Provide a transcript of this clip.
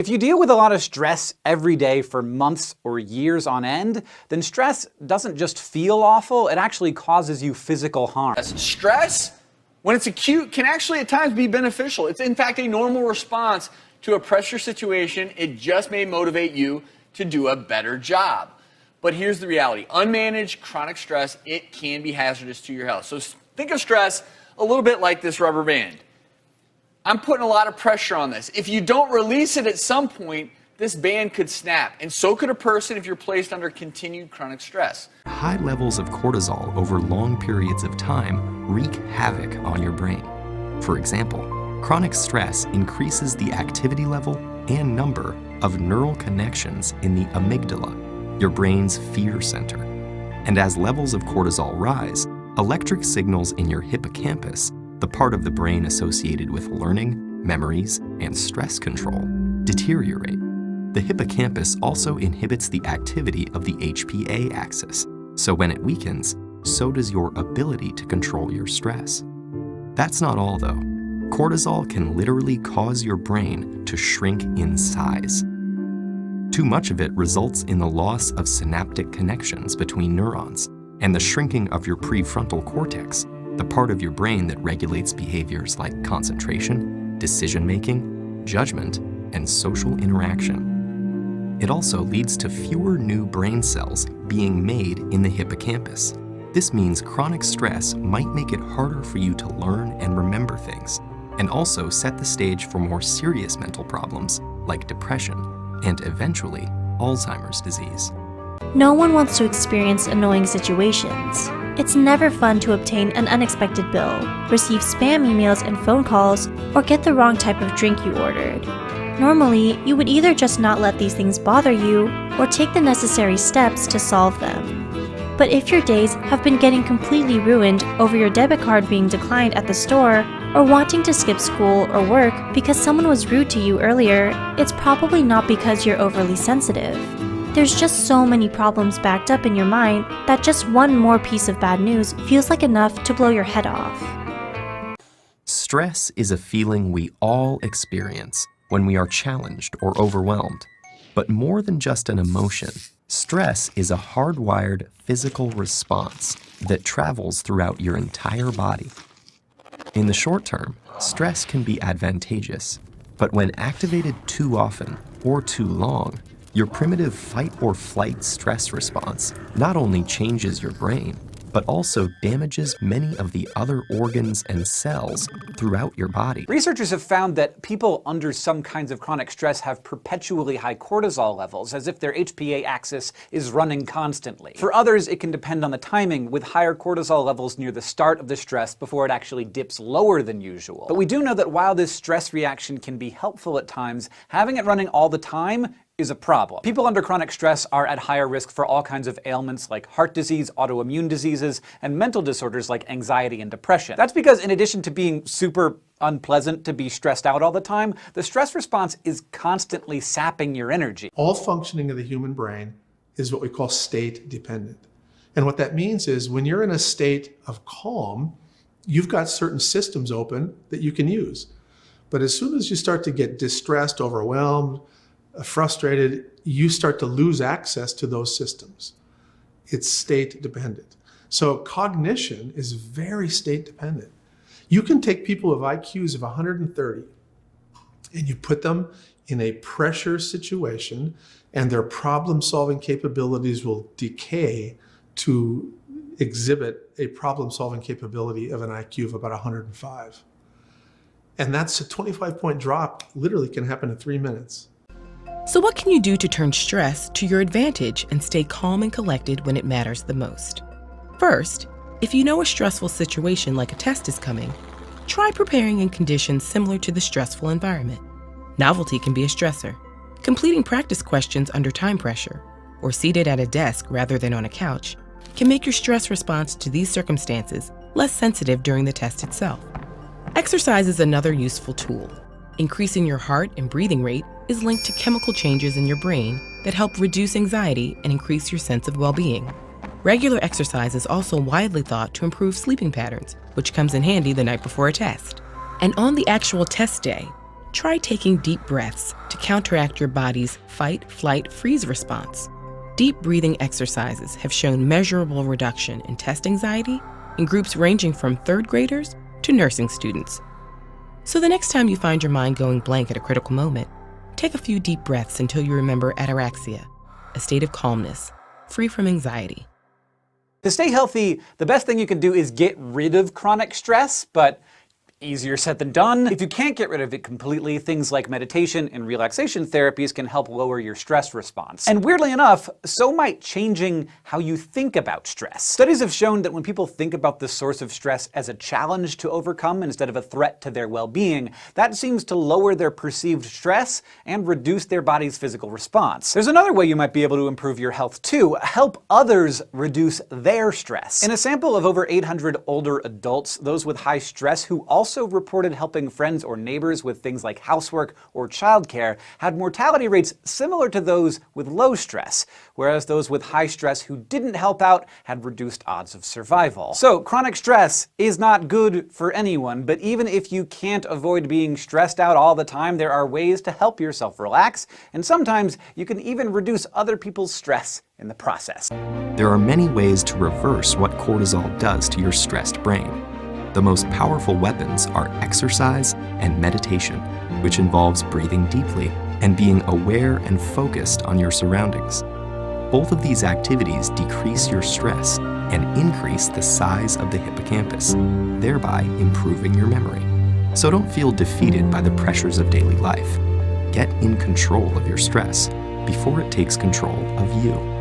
If you deal with a lot of stress every day for months or years on end, then stress doesn't just feel awful, it actually causes you physical harm. Stress, when it's acute, can actually at times be beneficial. It's in fact a normal response to a pressure situation. It just may motivate you to do a better job. But here's the reality. Unmanaged chronic stress, it can be hazardous to your health. So think of stress a little bit like this rubber band. I'm putting a lot of pressure on this. If you don't release it at some point, this band could snap, and so could a person if you're placed under continued chronic stress. High levels of cortisol over long periods of time wreak havoc on your brain. For example, chronic stress increases the activity level and number of neural connections in the amygdala, your brain's fear center. And as levels of cortisol rise, electric signals in your hippocampus, the part of the brain associated with learning, memories, and stress control, deteriorate. The hippocampus also inhibits the activity of the HPA axis, so when it weakens, so does your ability to control your stress. That's not all though. Cortisol can literally cause your brain to shrink in size. Too much of it results in the loss of synaptic connections between neurons and the shrinking of your prefrontal cortex, the part of your brain that regulates behaviors like concentration, decision-making, judgment, and social interaction. It also leads to fewer new brain cells being made in the hippocampus. This means chronic stress might make it harder for you to learn and remember things, and also set the stage for more serious mental problems like depression and eventually Alzheimer's disease. No one wants to experience annoying situations. It's never fun to obtain an unexpected bill, receive spam emails and phone calls, or get the wrong type of drink you ordered. Normally, you would either just not let these things bother you, or take the necessary steps to solve them. But if your days have been getting completely ruined over your debit card being declined at the store, or wanting to skip school or work because someone was rude to you earlier, it's probably not because you're overly sensitive. There's just so many problems backed up in your mind that just one more piece of bad news feels like enough to blow your head off. Stress is a feeling we all experience when we are challenged or overwhelmed. But more than just an emotion, stress is a hardwired physical response that travels throughout your entire body. In the short term, stress can be advantageous, but when activated too often or too long, your primitive fight or flight stress response not only changes your brain, but also damages many of the other organs and cells throughout your body. Researchers have found that people under some kinds of chronic stress have perpetually high cortisol levels, as if their HPA axis is running constantly. For others, it can depend on the timing, with higher cortisol levels near the start of the stress before it actually dips lower than usual. But we do know that while this stress reaction can be helpful at times, having it running all the time is a problem. People under chronic stress are at higher risk for all kinds of ailments like heart disease, autoimmune diseases, and mental disorders like anxiety and depression. That's because in addition to being super unpleasant to be stressed out all the time, the stress response is constantly sapping your energy. All functioning of the human brain is what we call state dependent. And what that means is when you're in a state of calm, you've got certain systems open that you can use. But as soon as you start to get distressed, overwhelmed, frustrated, you start to lose access to those systems. It's state dependent. So cognition is very state dependent. You can take people with IQs of 130 and you put them in a pressure situation and their problem-solving capabilities will decay to exhibit a problem-solving capability of an IQ of about 105. And that's a 25-point drop, literally can happen in 3 minutes. So what can you do to turn stress to your advantage and stay calm and collected when it matters the most? First, if you know a stressful situation like a test is coming, try preparing in conditions similar to the stressful environment. Novelty can be a stressor. Completing practice questions under time pressure, or seated at a desk rather than on a couch, can make your stress response to these circumstances less sensitive during the test itself. Exercise is another useful tool. Increasing your heart and breathing rate is linked to chemical changes in your brain that help reduce anxiety and increase your sense of well-being. Regular exercise is also widely thought to improve sleeping patterns, which comes in handy the night before a test. And on the actual test day, Try taking deep breaths to counteract your body's fight, flight, freeze response. Deep breathing exercises have shown measurable reduction in test anxiety in groups ranging from third graders to nursing students. So the next time you find your mind going blank at a critical moment, take a few deep breaths until you remember ataraxia, a state of calmness, free from anxiety. To stay healthy, the best thing you can do is get rid of chronic stress, but easier said than done. If you can't get rid of it completely, things like meditation and relaxation therapies can help lower your stress response. And weirdly enough, so might changing how you think about stress. Studies have shown that when people think about the source of stress as a challenge to overcome instead of a threat to their well-being, that seems to lower their perceived stress and reduce their body's physical response. There's another way you might be able to improve your health too: help others reduce their stress. In a sample of over 800 older adults, those with high stress who also reported helping friends or neighbors with things like housework or childcare had mortality rates similar to those with low stress, whereas those with high stress who didn't help out had reduced odds of survival. So chronic stress is not good for anyone, but even if you can't avoid being stressed out all the time, there are ways to help yourself relax, and sometimes you can even reduce other people's stress in the process. There are many ways to reverse what cortisol does to your stressed brain. The most powerful weapons are exercise and meditation, which involves breathing deeply and being aware and focused on your surroundings. Both of these activities decrease your stress and increase the size of the hippocampus, thereby improving your memory. So don't feel defeated by the pressures of daily life. Get in control of your stress before it takes control of you.